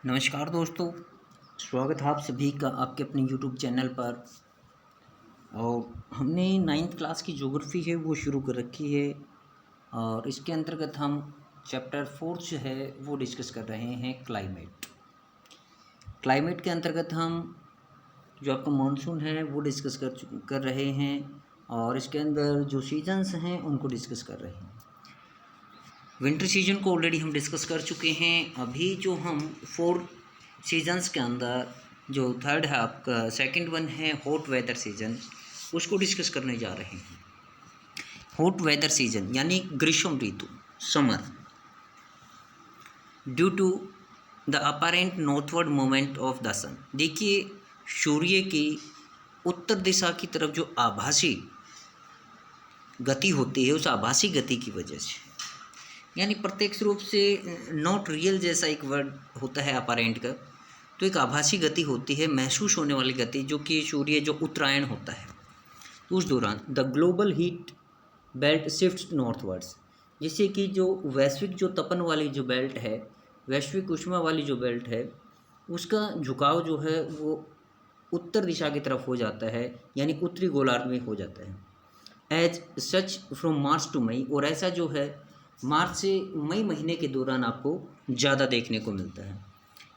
नमस्कार दोस्तों, स्वागत है आप सभी का आपके अपने यूट्यूब चैनल पर। और हमने 9th क्लास की ज्योग्राफी है वो शुरू कर रखी है और इसके अंतर्गत हम चैप्टर 4 जो है वो डिस्कस कर रहे हैं क्लाइमेट के अंतर्गत हम जो आपका मानसून है वो डिस्कस कर रहे हैं और इसके अंदर जो सीजन्स हैं उनको डिस्कस कर रहे हैं। विंटर सीजन को ऑलरेडी हम डिस्कस कर चुके हैं। अभी जो हम 4 सीजन्स के अंदर जो थर्ड है आपका सेकंड वन है हॉट वेदर सीजन, उसको डिस्कस करने जा रहे हैं। हॉट वेदर सीजन यानी ग्रीष्म ऋतु, summer, due to the apparent northward movement of the sun. देखिए, सूर्य की उत्तर दिशा की तरफ जो आभासी गति होती है, उस आभासी गति की वजह से, यानी प्रत्यक्ष रूप से नॉट रियल जैसा एक वर्ड होता है अपरेंट का, तो एक आभासी गति होती है, महसूस होने वाली गति, जो कि सूर्य जो उत्तरायण होता है उस दौरान the global heat belt shifts northwards, जिससे कि जो वैश्विक जो तपन वाली जो बेल्ट है, वैश्विक उष्मा वाली जो बेल्ट है, उसका झुकाव जो है वो उत्तर दिशा की तरफ हो जाता है, यानी उत्तरी गोलार्ध में हो जाता है। As such from March to May, और ऐसा जो है मार्च से मई महीने के दौरान आपको ज़्यादा देखने को मिलता है।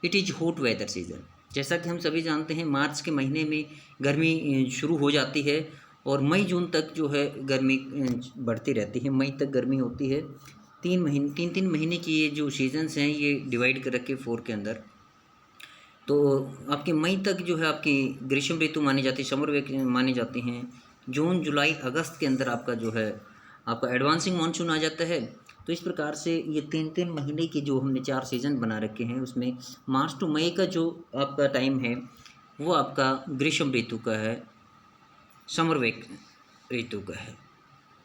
It is hot weather season. जैसा कि हम सभी जानते हैं, मार्च के महीने में गर्मी शुरू हो जाती है और मई जून तक जो है गर्मी बढ़ती रहती है। मई तक गर्मी होती है। तीन महीने की ये जो सीजन्स हैं ये डिवाइड कर रखे 4 के अंदर। तो आपके मई तक जो है आपकी ग्रीष्म ऋतु मानी जाती है, समर वेक मानी जाती हैं। जून जुलाई अगस्त के अंदर आपका जो है आपका एडवांसिंग मानसून आ जाता है। तो इस प्रकार से ये 3 महीने की जो हमने 4 सीज़न बना रखे हैं, उसमें मार्च टू मई का जो आपका टाइम है वो आपका ग्रीष्म ऋतु का है, समर वेक ऋतु का है।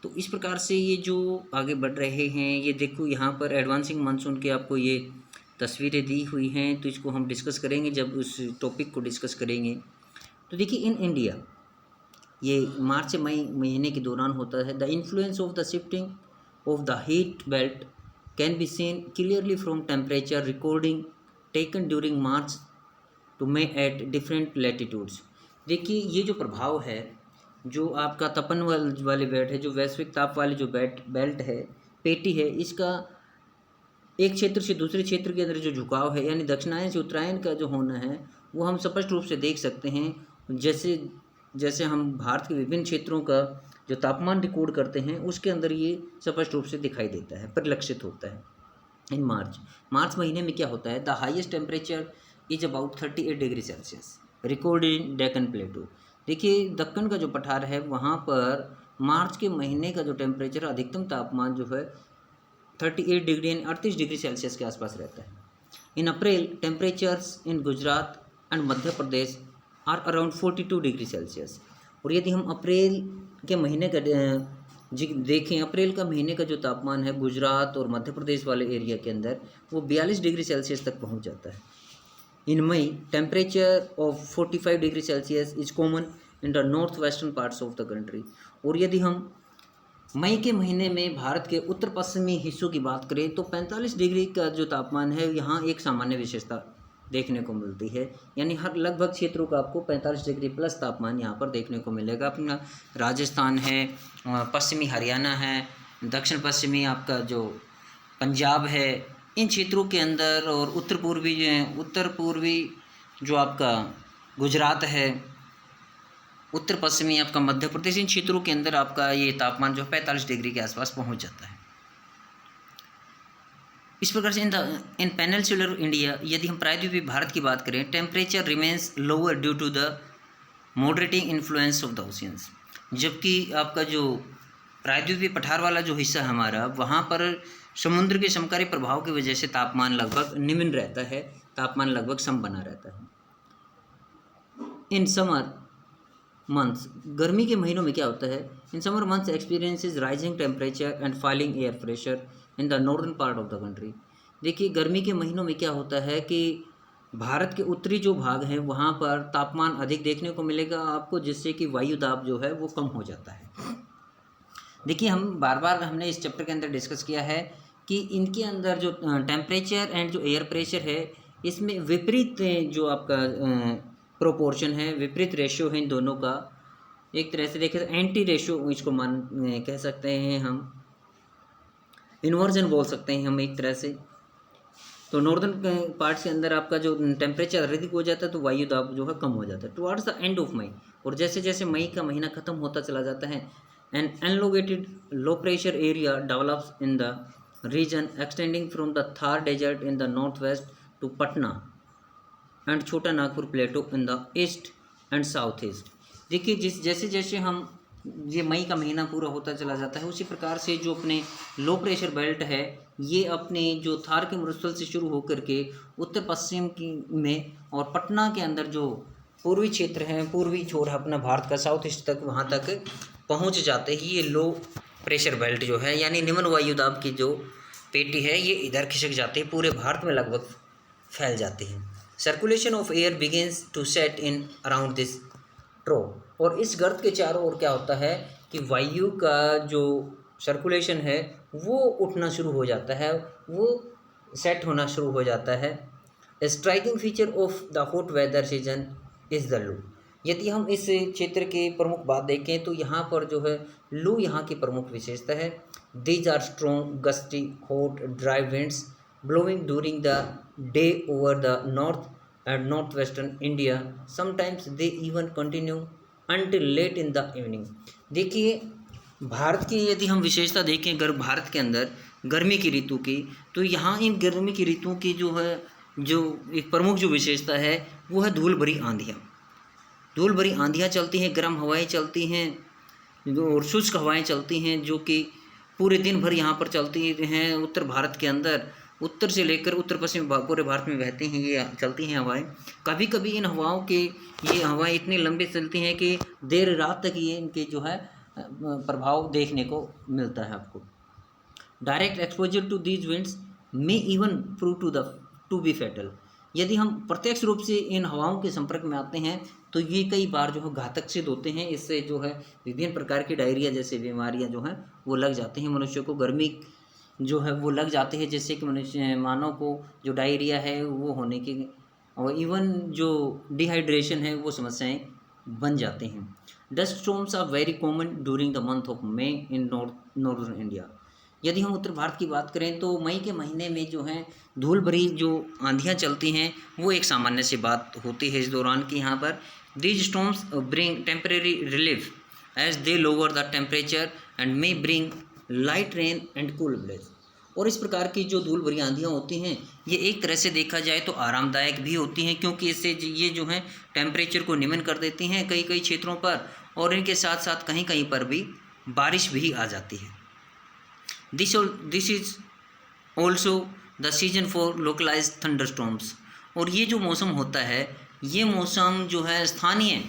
तो इस प्रकार से ये जो आगे बढ़ रहे हैं, ये देखो यहाँ पर एडवांसिंग मानसून की आपको ये तस्वीरें दी हुई हैं, तो इसको हम डिस्कस करेंगे जब उस टॉपिक को डिस्कस करेंगे। तो देखिए, इन इंडिया ये मार्च से मई महीने के दौरान होता है। The influence of the shifting of the heat belt can be seen clearly from temperature recording taken during March to May at different latitudes. देखिए, ये जो प्रभाव है, जो आपका तपन वाले बेल्ट है, जो वैश्विक ताप वाली जो बेल्ट है, पेटी है, इसका एक क्षेत्र से दूसरे क्षेत्र के अंदर जो झुकाव है, यानी दक्षिणायन से उत्तरायण का जो होना है, वो हम स्पष्ट रूप से देख सकते हैं। जैसे जैसे हम भारत के विभिन्न क्षेत्रों का जो तापमान रिकॉर्ड करते हैं, उसके अंदर ये स्पष्ट रूप से दिखाई देता है, परिलक्षित होता है। इन मार्च महीने में क्या होता है, the highest temperature is about 38 degree Celsius record in Deccan प्लेटू। देखिए, दक्कन का जो पठार है, वहाँ पर मार्च के महीने का जो टेम्परेचर, अधिकतम तापमान जो है 38 डिग्री यानी 38 डिग्री सेल्सियस के आसपास रहता है। In April temperatures in Gujarat and Madhya Pradesh are around 42 degree Celsius. और यदि हम अप्रैल के महीने का देखें, अप्रैल का महीने का जो तापमान है गुजरात और मध्य प्रदेश वाले एरिया के अंदर, वो 42 डिग्री सेल्सियस तक पहुंच जाता है। In May temperature of 45 degree Celsius is common in the north western parts of the country. और यदि हम मई के महीने में भारत के उत्तर पश्चिमी हिस्सों की बात करें, तो 45 डिग्री का जो तापमान है, यहाँ एक सामान्य विशेषता देखने को मिलती है, यानी हर लगभग क्षेत्रों का आपको 45 डिग्री प्लस तापमान यहाँ पर देखने को मिलेगा। अपना राजस्थान है, पश्चिमी हरियाणा है, दक्षिण पश्चिमी आपका जो पंजाब है, इन क्षेत्रों के अंदर, और उत्तर पूर्वी जो आपका गुजरात है, उत्तर पश्चिमी आपका मध्य प्रदेश, इन क्षेत्रों के अंदर आपका ये तापमान जो 45 डिग्री के आसपास पहुँच जाता है। इस प्रकार से इन पेनिनसुलर इंडिया, यदि हम प्रायद्वीपीय भारत की बात करें, temperature remains lower due to the moderating influence of the oceans. जबकि आपका जो प्रायद्वीपीय पठार वाला जो हिस्सा हमारा, वहाँ पर समुद्र के समकारी प्रभाव की वजह से तापमान लगभग निम्न रहता है, तापमान लगभग सम बना रहता है। इन समर मंथ्स, गर्मी के महीनों में क्या होता है, in summer months experiences rising temperature and falling air pressure in the northern part of the country. देखिए, गर्मी के महीनों में क्या होता है कि भारत के उत्तरी जो भाग हैं, वहाँ पर तापमान अधिक देखने को मिलेगा आपको, जिससे कि वायु दाब जो है वो कम हो जाता है। देखिए, हम बार बार हमने इस चैप्टर के अंदर डिस्कस किया है कि इनके अंदर जो टेम्परेचर एंड जो एयर प्रेशर है, इसमें विपरीत जो आपका प्रोपोर्शन है, विपरीत रेशियो है इन दोनों का। एक तरह से देखें तो एंटी रेशियो इसको कह सकते हैं हम, इन्वर्जन बोल सकते हैं हम एक तरह से। तो नॉर्दर्न पार्ट्स के अंदर आपका जो टेम्परेचर अधिक हो जाता है तो वायु दाब जो है कम हो जाता है towards the end of May. और जैसे जैसे मई का महीना खत्म होता चला जाता है, an elongated low pressure area develops in the region extending from the Thar desert in the north west to Patna and Chota Nagpur plateau in the east and south east. देखिए जैसे जैसे हम ये मई का महीना पूरा होता चला जाता है, उसी प्रकार से जो अपने लो प्रेशर बेल्ट है ये अपने जो थार के मरुस्थल से शुरू होकर के उत्तर पश्चिम की में और पटना के अंदर जो पूर्वी क्षेत्र है, पूर्वी छोर है अपना भारत का, साउथ ईस्ट तक, वहाँ तक पहुँच जाते ही ये लो प्रेशर बेल्ट जो है यानी निम्न वायुदाब की जो पेटी है ये इधर खिसक जाती है, पूरे भारत में लगभग फैल जाती है। Circulation of air begins to set in around this trough. और इस गर्त के चारों ओर क्या होता है कि वायु का जो सर्कुलेशन है वो उठना शुरू हो जाता है, वो सेट होना शुरू हो जाता है। Striking feature of the hot weather season is the loo. यदि हम इस क्षेत्र के प्रमुख बात देखें तो यहाँ पर जो है लू यहाँ की प्रमुख विशेषता है। These are strong gusty hot dry winds blowing during the day over the north and north western India, sometimes they even continue until late in the evening. देखिए भारत की यदि हम विशेषता देखें भारत के अंदर गर्मी की ऋतु की, तो यहाँ इन गर्मी की ऋतुओं की जो है जो एक प्रमुख जो विशेषता है वो है धूल भरी आंधियाँ। धूल भरी आंधियाँ चलती हैं, गर्म हवाएं चलती हैं और शुष्क हवाएं चलती हैं जो कि पूरे दिन भर यहाँ पर चलती हैं। उत्तर भारत के अंदर उत्तर से लेकर उत्तर पश्चिम पूरे भारत में बहती हैं, ये चलती हैं हवाएं। कभी कभी इन हवाओं के ये हवाएं इतनी लंबी चलती हैं कि देर रात तक ये इनके जो है प्रभाव देखने को मिलता है आपको। Direct exposure to these winds may even prove to be fatal. यदि हम प्रत्यक्ष रूप से इन हवाओं के संपर्क में आते हैं तो ये कई बार जो है घातक सिद्ध होते हैं। इससे जो है विभिन्न प्रकार की डायरिया जैसे बीमारियां जो हैं वो लग जाती हैं मनुष्य को, गर्मी जो है वो लग जाते हैं, जैसे कि मनुष्य मानव को जो डायरिया है वो होने की और इवन जो डिहाइड्रेशन है वो समस्याएं बन जाते हैं। Dust storms are very common during the month of May in northern India. यदि हम उत्तर भारत की बात करें तो मई के महीने में जो है धूल भरी जो आंधियाँ चलती हैं वो एक सामान्य सी बात होती है इस दौरान कि यहाँ पर these storms bring temporary relief as they lower the temperature and may bring light rain and cool breeze. और इस प्रकार की जो धूल भरी आंधियाँ होती हैं ये एक तरह से देखा जाए तो आरामदायक भी होती हैं, क्योंकि इससे ये जो है टेम्परेचर को निम्न कर देती हैं कई कई क्षेत्रों पर, और इनके साथ साथ कहीं कहीं पर भी बारिश भी आ जाती है। This is also the season for localise thunderstorms. और ये जो मौसम होता है ये मौसम जो है स्थानीय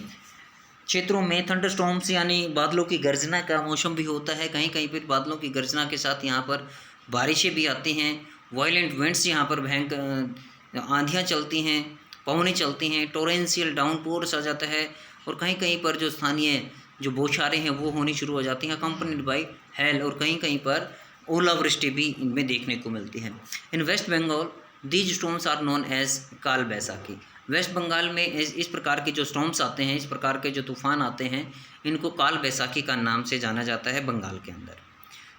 क्षेत्रों में थंडरस्टॉर्म्स यानी बादलों की गर्जना का मौसम भी होता है। कहीं कहीं पर बादलों की गर्जना के साथ यहाँ पर बारिशें भी आती हैं, वायलेंट विंड्स यहाँ पर भयंकर आंधियाँ चलती हैं, पवनें चलती हैं, टोरेंशियल डाउनपोर्स आ जाता है, और कहीं कहीं पर जो स्थानीय जो बौछारें हैं वो होनी शुरू हो जाती हैं अकम्पनीड बाय हेल, और कहीं कहीं पर ओलावृष्टि भी इनमें देखने को मिलती है। In West Bengal these storms are known as Kal Baisakhi. Waste Bengal में इस प्रकार के जो स्टॉर्म्स आते हैं, इस प्रकार के जो तूफान आते हैं, इनको काल बैसाखी का नाम से जाना जाता है बंगाल के अंदर।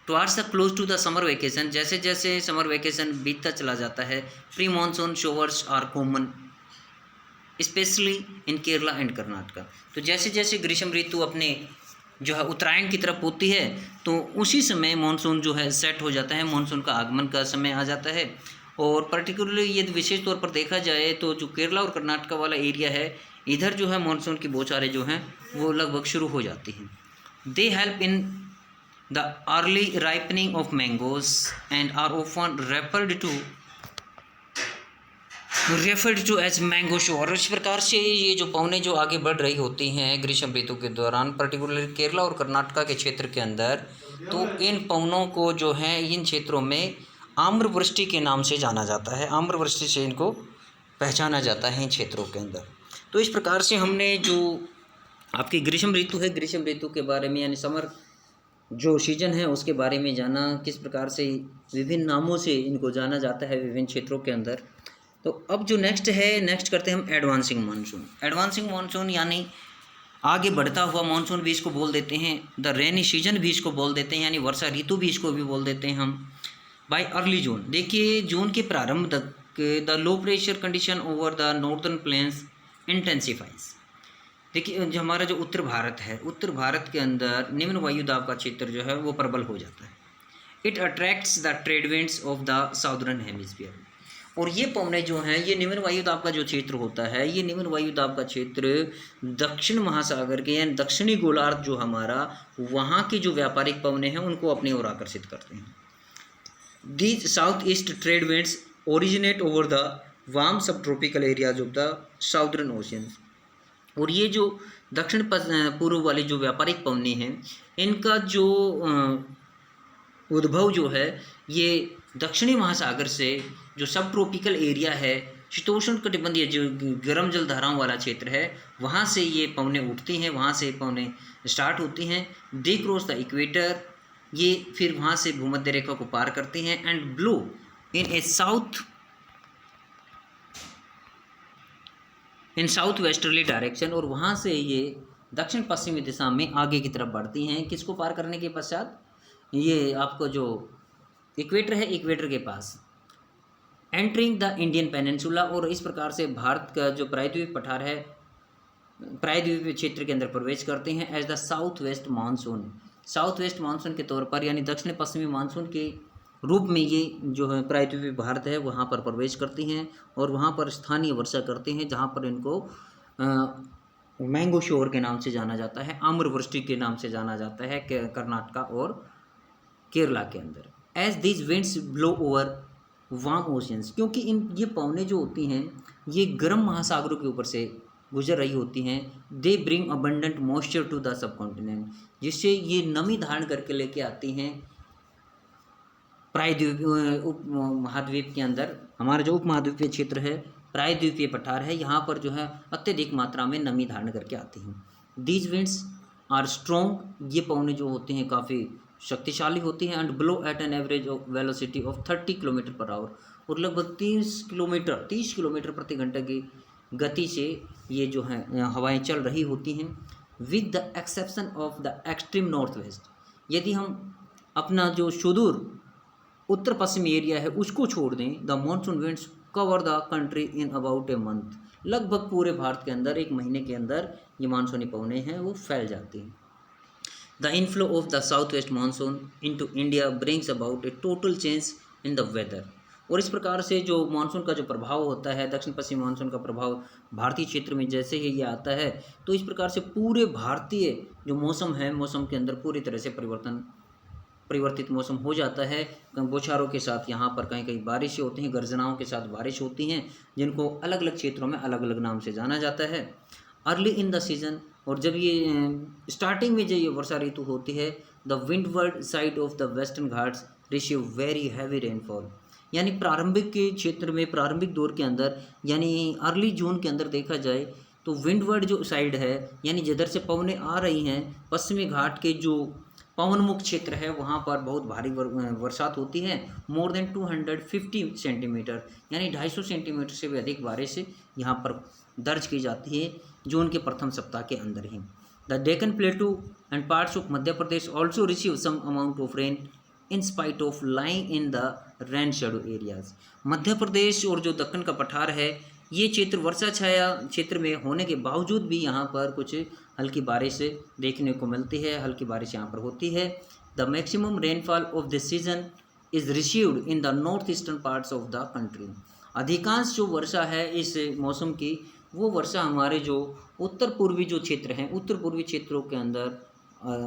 Towards the close to the summer vacation, जैसे जैसे समर वेकेशन बीतता चला जाता है, pre monsoon showers are common especially in Kerala and Karnataka. तो जैसे जैसे ग्रीष्म ऋतु अपने जो है उत्तरायण की तरफ होती है तो उसी समय मानसून जो है सेट हो जाता है, मानसून का आगमन का समय आ जाता है। और पर्टिकुलरली यदि विशेष तौर पर देखा जाए तो जो केरला और कर्नाटका वाला एरिया है इधर जो है मानसून की बौछारें जो हैं वो लगभग शुरू हो जाती हैं। They help in the early ripening of mangoes and are often referred to as mango shower. इस प्रकार से ये जो पवनें जो आगे बढ़ रही होती हैं ग्रीष्म ऋतु के दौरान पर्टिकुलरली केरला और कर्नाटका के क्षेत्र के अंदर, तो इन पवनों को जो है इन क्षेत्रों में आम्रवृष्टि के नाम से जाना जाता है, आम्रवृष्टि से इनको पहचाना जाता है इन क्षेत्रों के अंदर। तो इस प्रकार से हमने जो आपकी ग्रीष्म ऋतु है, ग्रीष्म ऋतु के बारे में यानी समर जो सीजन है उसके बारे में जाना, किस प्रकार से विभिन्न नामों से इनको जाना जाता है विभिन्न क्षेत्रों के अंदर। तो अब जो नेक्स्ट करते हैं हम एडवांसिंग मानसून। एडवांसिंग मानसून यानी आगे बढ़ता हुआ मानसून भी इसको बोल देते हैं, द रेनी सीजन भी इसको बोल देते हैं, यानी वर्षा ऋतु भी इसको भी बोल देते हैं हम। बाय अर्ली जून, देखिए जून के प्रारंभ तक the low pressure condition over the northern plains intensifies. देखिए जो हमारा जो उत्तर भारत है, उत्तर भारत के अंदर निम्न वायुदाब का क्षेत्र जो है वो प्रबल हो जाता है। It attracts the trade winds of the southern hemisphere. और ये पवनें जो हैं, ये निम्न वायुदाब का जो क्षेत्र होता है, ये निम्न वायुदाब का क्षेत्र दक्षिण महासागर के यानी दक्षिणी गोलार्ध जो हमारा, वहाँ की जो व्यापारिक पवनें हैं उनको अपनी ओर आकर्षित करते हैं। These south east trade winds originate over the warm sub tropical areas of the southern oceans. और ये जो दक्षिण पूर्व वाली जो व्यापारिक पवनें हैं, इनका जो उद्भव जो है ये दक्षिणी महासागर से जो सब ट्रॉपिकल एरिया है, शीतोष्ण कटिबंधीय जो गर्म जल धाराओं वाला क्षेत्र है, वहाँ से ये पवनें उठती हैं, वहाँ से पवनें स्टार्ट होती हैं। दे क्रॉस द इक्वेटर, ये फिर वहाँ से भूमध्य रेखा को पार करती हैं and blow in south westerly direction. और वहाँ से ये दक्षिण पश्चिमी दिशा में आगे की तरफ बढ़ती हैं। किसको पार करने के पश्चात? ये आपको जो इक्वेटर है, इक्वेटर के पास एंटरिंग द इंडियन पेनिनसुला। और इस प्रकार से भारत का जो प्रायद्वीप पठार है, प्रायद्वीपीय क्षेत्र के अंदर प्रवेश करते हैं as the south west monsoon. South west monsoon के तौर पर यानी दक्षिण पश्चिमी मानसून के रूप में ये जो है प्रायद्वीपीय भारत है वहाँ पर प्रवेश करती हैं और वहाँ पर स्थानीय वर्षा करते हैं, जहाँ पर इनको मैंगो शोर के नाम से जाना जाता है, आम्रवृष्टि के नाम से जाना जाता है कर्नाटका और केरला के अंदर। As these winds blow over warm oceans, क्योंकि ये पवनें जो होती हैं ये गर्म महासागरों के ऊपर से गुजर रही होती हैं। They bring abundant moisture to the subcontinent, जिससे ये नमी धारण करके लेके आती हैं प्रायद्वीप उप महाद्वीप के अंदर। हमारा जो उप महाद्वीपीय क्षेत्र है, प्रायद्वीपीय पठार है, यहाँ पर जो है अत्यधिक मात्रा में नमी धारण करके आती हैं। दीज विंड्स आर स्ट्रॉन्ग, ये पवनें जो होती हैं काफ़ी शक्तिशाली होती हैं। And blow at an average of velocity of 30 kilometre per hour, और लगभग 30 किलोमीटर प्रति घंटे की गति से ये जो है हवाएं चल रही होती हैं। With the exception of the extreme north west, यदि हम अपना जो सुदूर उत्तर पश्चिमी एरिया है उसको छोड़ दें, the monsoon winds cover the country in about a month. लगभग पूरे भारत के अंदर एक महीने के अंदर ये मानसूनी पवनें हैं वो फैल जाती हैं। The inflow of the south west monsoon into India brings about a total change in the weather. और इस प्रकार से जो मानसून का जो प्रभाव होता है, दक्षिण पश्चिम मानसून का प्रभाव भारतीय क्षेत्र में जैसे ही ये आता है, तो इस प्रकार से पूरे भारतीय जो मौसम है, मौसम के अंदर पूरी तरह से परिवर्तित मौसम हो जाता है। बौछारों के साथ यहाँ पर कहीं कहीं बारिशें होती हैं, गर्जनाओं के साथ बारिश होती हैं, जिनको अलग अलग क्षेत्रों में अलग अलग नाम से जाना जाता है। अर्ली इन द सीजन, और जब ये स्टार्टिंग में जो ये वर्षा ऋतु होती है, the windward side of the western Ghats receive very heavy rainfall, यानी प्रारंभिक के क्षेत्र में प्रारंभिक दौर के अंदर यानी अर्ली जून के अंदर देखा जाए तो विंडवर्ड जो साइड है, यानी जिधर से पवनें आ रही हैं, पश्चिमी घाट के जो पवनमुख क्षेत्र है वहाँ पर बहुत भारी बरसात होती है। मोर देन 250 सेंटीमीटर, यानी 250 सेंटीमीटर से भी अधिक बारिश यहाँ पर दर्ज की जाती है जून के प्रथम सप्ताह के अंदर ही। The Deccan plateau and parts of Madhya Pradesh also receive some amount of rain in spite of lying in the rain shadow areas. Madhya Pradesh और जो दक्कन का पठार है, ये क्षेत्र वर्षा छाया क्षेत्र में होने के बावजूद भी यहाँ पर कुछ हल्की बारिश देखने को मिलती है, हल्की बारिश यहाँ पर होती है। The maximum rainfall of this season is received in the north eastern parts of the country. अधिकांश जो वर्षा है इस मौसम की, वो वर्षा हमारे जो उत्तर पूर्वी जो क्षेत्र हैं, उत्तर पूर्वी क्षेत्रों के अंदर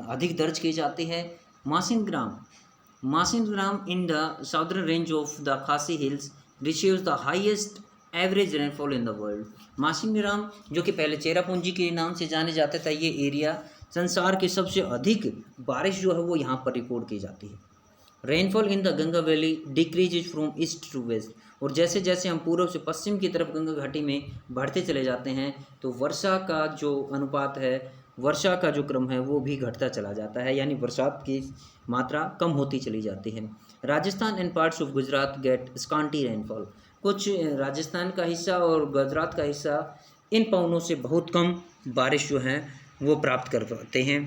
अधिक दर्ज की जाती है। Mawsynram in the southern range of the Khasi hills receives the highest average rainfall in the world. Mawsynram जो कि पहले चेरापूंजी के नाम से जाने जाता था, ये एरिया संसार के सबसे अधिक बारिश जो है वो यहाँ पर रिकॉर्ड की जाती है। Rainfall in the Ganga valley decreases from east to west, और जैसे जैसे हम पूर्व से पश्चिम की तरफ गंगा घाटी में बढ़ते चले जाते हैं तो वर्षा का जो अनुपात है, वर्षा का जो क्रम है वो भी घटता चला जाता है, यानी बरसात की मात्रा कम होती चली जाती है। Rajasthan and parts of Gujarat get scanty rainfall. कुछ राजस्थान का हिस्सा और गुजरात का हिस्सा इन पवनों से बहुत कम बारिश जो है वो प्राप्त कर पाते हैं।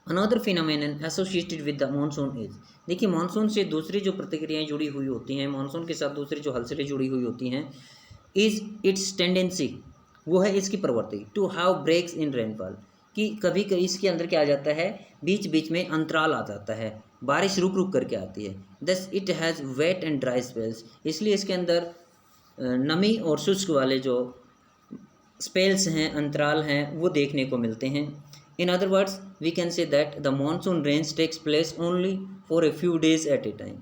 Another phenomenon associated with the monsoon is, देखिए मानसून से दूसरी जो प्रतिक्रियाएं जुड़ी हुई होती हैं, मानसून के साथ दूसरी जो हलचलें जुड़ी हुई होती हैं, इज इट्स टेंडेंसी, वो है इसकी प्रवृत्ति, to have breaks in rainfall, कि कभी कभी इसके अंदर क्या आ जाता है, बीच बीच में अंतराल आ जाता है, बारिश रुक रुक करके आती है। Thus it has wait and dry spells, इसलिए इसके अंदर नमी और शुष्क वाले जो स्पेल्स हैं, अंतराल हैं, वो देखने को मिलते हैं। In other words we can say that the monsoon rains takes place only for a few days at a time.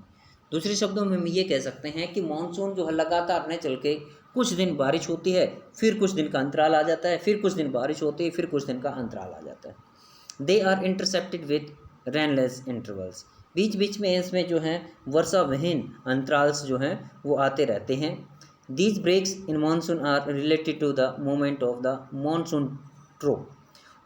दूसरे शब्दों में हम ये कह सकते हैं कि मानसून जो है लगातार न चल के कुछ दिन बारिश होती है, फिर कुछ दिन का अंतराल आ जाता है, फिर कुछ दिन बारिश होती है, फिर कुछ दिन का अंतराल आ जाता है। They are intercepted with rainless intervals, बीच बीच में इसमें जो है वर्षा विहीन अंतराल्स जो हैं वो आते रहते हैं। These breaks in monsoon are related to the movement of the monsoon trough,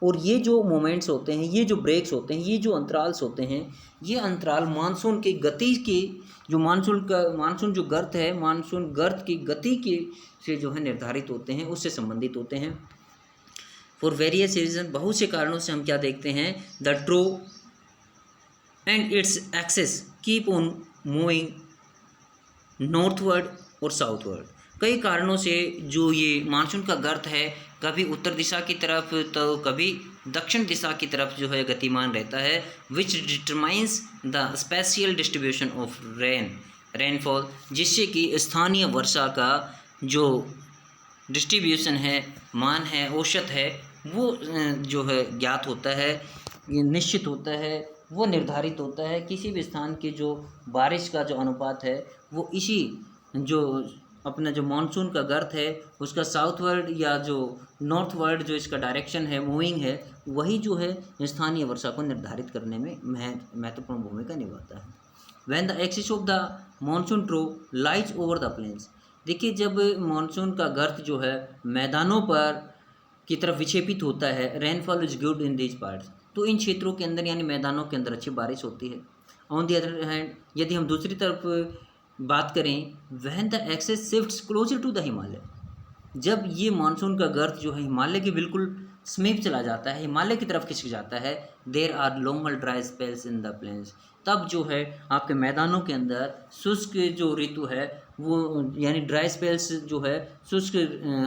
और ये जो मोमेंट्स होते हैं, ये जो ब्रेक्स होते हैं, ये जो अंतराल्स होते हैं, ये अंतराल मानसून की गति की, जो मानसून जो गर्त है, मानसून गर्त की गति के से जो है निर्धारित होते हैं, उससे संबंधित होते हैं। फॉर वेरियस रीजन, बहुत से कारणों से हम क्या देखते हैं, the trough and its axis keep on moving northward और साउथवर्ड। कई कारणों से जो ये मानसून का गर्त है, कभी उत्तर दिशा की तरफ तो कभी दक्षिण दिशा की तरफ जो है गतिमान रहता है, which determines the spatial distribution of rainfall, जिससे कि स्थानीय वर्षा का जो डिस्ट्रीब्यूशन है, मान है, औसत है, वो जो है ज्ञात होता है, निश्चित होता है, वो निर्धारित होता है। किसी भी स्थान के जो बारिश का जो अनुपात है वो इसी जो अपना जो मानसून का गर्त है उसका साउथवर्ड या जो नॉर्थवर्ड जो इसका डायरेक्शन है, मूविंग है, वही जो है स्थानीय वर्षा को निर्धारित करने में महत्वपूर्ण भूमिका निभाता है। When the axis of the monsoon trough lies over the plains, देखिए जब मानसून का गर्त जो है मैदानों पर की तरफ विक्षेपित होता है, rainfall is good in these parts, तो इन क्षेत्रों के अंदर यानी मैदानों के अंदर अच्छी बारिश होती है। ऑन दी अदर हैंड, यदि हम दूसरी तरफ बात करें, when the axis shifts closer to the Himalaya, जब ये मानसून का गर्त जो है हिमालय के बिल्कुल समीप चला जाता है, हिमालय की तरफ खिसक जाता है, there are longer dry spells in the plains, तब जो है आपके मैदानों के अंदर शुष्क जो ऋतु है वो यानी ड्राई स्पेल्स जो है, शुष्क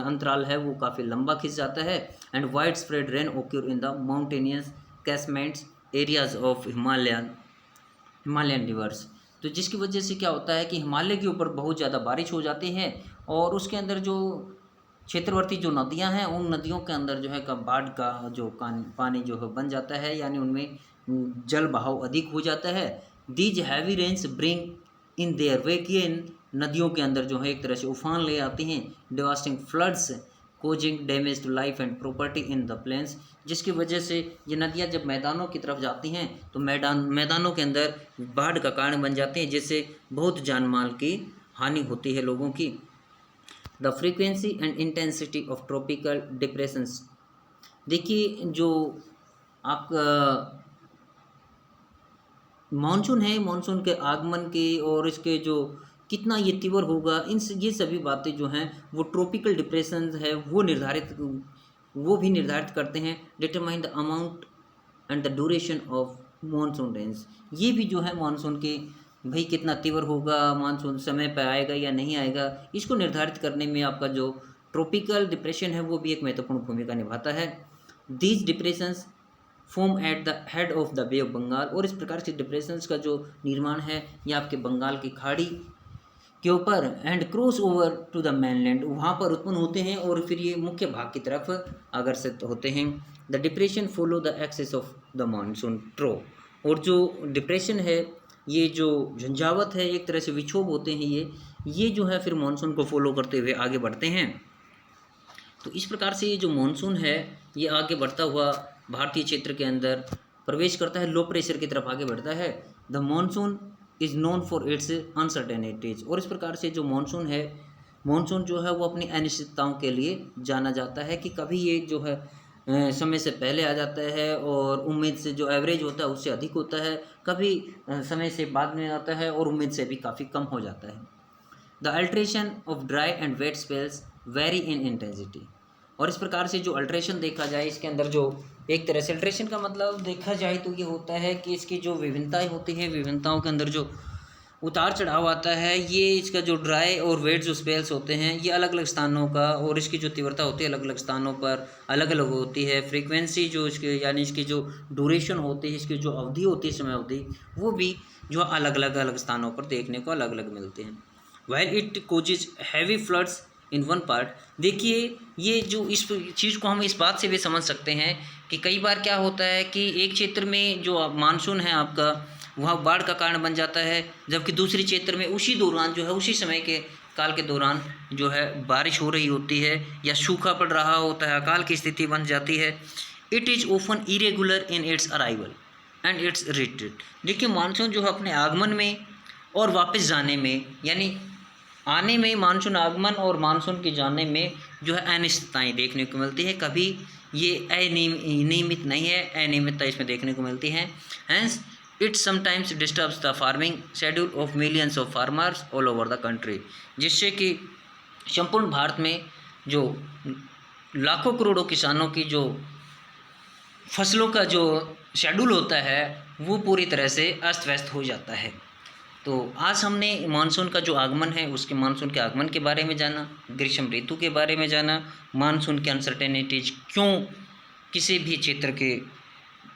अंतराल है, वो काफ़ी लंबा खिंच जाता है। And wide spread rain occur in the mountainous catchments areas of Himalayan rivers, तो जिसकी वजह से क्या होता है कि हिमालय के ऊपर बहुत ज़्यादा बारिश हो जाती है और उसके अंदर जो क्षेत्रवर्ती जो नदियां हैं, उन नदियों के अंदर जो है बाढ़ का जो पानी जो है बन जाता है, यानी उनमें जल बहाव अधिक हो जाता है। These heavy rains bring in their wake, ये नदियों के अंदर जो है एक तरह से उफान ले आते हैं, devastating floods causing damage to life and property in the plains, जिसकी वजह से ये नदियाँ जब मैदानों की तरफ जाती हैं तो मैदानों के अंदर बाढ़ का कारण बन जाते हैं, जिससे बहुत जान माल की हानि होती है लोगों की। The frequency and intensity of tropical depressions, देखिए जो आपका मानसून है, मानसून के आगमन के और इसके जो कितना ये तीव्र होगा, ये सभी बातें जो हैं वो ट्रॉपिकल डिप्रेशन है वो भी निर्धारित करते हैं। Determine the amount and the duration of monsoon range, ये भी जो है मानसून के भाई कितना तीव्र होगा, मानसून समय पर आएगा या नहीं आएगा, इसको निर्धारित करने में आपका जो ट्रॉपिकल डिप्रेशन है वो भी एक महत्वपूर्ण भूमिका निभाता है। These depressions form at the head of the bay of Bengal, और इस प्रकार से डिप्रेशंस का जो निर्माण है ये आपके बंगाल की खाड़ी के ऊपर and cross over to the mainland, वहाँ पर उत्पन्न होते हैं और फिर ये मुख्य भाग की तरफ अग्रसर होते हैं। The depression follow the axis of the monsoon trough, और जो डिप्रेशन है, ये जो झंझावत है, एक तरह से विक्षोभ होते हैं, ये जो है फिर मानसून को फॉलो करते हुए आगे बढ़ते हैं। तो इस प्रकार से ये जो मानसून है ये आगे बढ़ता हुआ भारतीय क्षेत्र के अंदर प्रवेश करता है, लो प्रेशर की तरफ आगे बढ़ता है। The monsoon is known for its uncertainties, और इस प्रकार से जो मानसून है, मानसून जो है वो अपनी अनिश्चितताओं के लिए जाना जाता है कि कभी ये जो है समय से पहले आ जाता है और उम्मीद से जो एवरेज होता है उससे अधिक होता है, कभी समय से बाद में आता है और उम्मीद से भी काफ़ी कम हो जाता है। The alternation of dry and wet spells vary in intensity. और इस प्रकार से जो अल्ट्रेशन देखा जाए इसके अंदर, जो एक तरह से अल्ट्रेशन का मतलब देखा जाए तो ये होता है कि इसकी जो विभिन्नताएं होती हैं, विभिन्नताओं के अंदर जो उतार चढ़ाव आता है, ये इसका जो ड्राई और वेट जो स्पेल्स होते हैं ये अलग अलग स्थानों का, और इसकी जो तीव्रता होती है अलग अलग स्थानों पर अलग अलग होती है। फ्रीक्वेंसी जो इसके यानी इसकी जो ड्यूरेशन होती है, इसकी जो अवधि होती है, समय अवधि, वो भी जो अलग स्थानों पर देखने को अलग अलग मिलते हैं। While it causes heavy floods in one part. देखिए ये जो इस चीज़ को हम इस बात से भी समझ सकते हैं कि कई बार क्या होता है कि एक क्षेत्र में जो मानसून है आपका, वहाँ बाढ़ का कारण बन जाता है, जबकि दूसरे क्षेत्र में उसी दौरान जो है, उसी समय के काल के दौरान जो है बारिश हो रही होती है या सूखा पड़ रहा होता है, अकाल की स्थिति बन जाती है। It is often irregular in its arrival and its retreat. देखिए मानसून जो है अपने आगमन में और वापस जाने में, यानी आने में मानसून आगमन और मानसून के जाने में जो है अनिश्चितताएँ देखने को मिलती है। कभी ये अनियमित नहीं है, अनियमितता इसमें देखने को मिलती है। Hence it sometimes disturbs the farming schedule of millions of farmers all over the country, जिससे कि संपूर्ण भारत में जो लाखों करोड़ों किसानों की जो फसलों का जो शेड्यूल होता है वो पूरी तरह से अस्त व्यस्त हो जाता है। तो आज हमने मानसून का जो आगमन है, उसके मानसून के आगमन के बारे में जाना, ग्रीष्म ऋतु के बारे में जाना, मानसून के अनसर्टेनिटीज क्यों किसी भी क्षेत्र के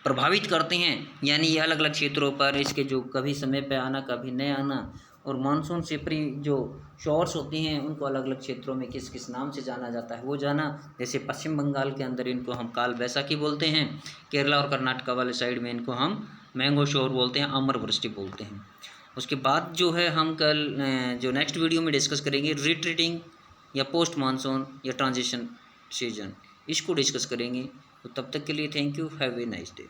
प्रभावित करते हैं, यानी ये अलग अलग क्षेत्रों पर इसके जो कभी समय पे आना कभी नहीं आना, और मानसून से प्री जो शॉर्स होती हैं उनको अलग अलग क्षेत्रों में किस किस नाम से जाना जाता है वो जाना। जैसे पश्चिम बंगाल के अंदर इनको हम काल बैसाखी बोलते हैं, केरला और कर्नाटका वाले साइड में इनको हम मैंगो शोर बोलते हैं, अमर वृष्टि बोलते हैं। उसके बाद जो है हम कल जो नेक्स्ट वीडियो में डिस्कस करेंगे रिट्रीटिंग या पोस्ट मानसून या ट्रांजिशन सीजन, इसको डिस्कस करेंगे। तो तब तक के लिए thank you, have a nice day.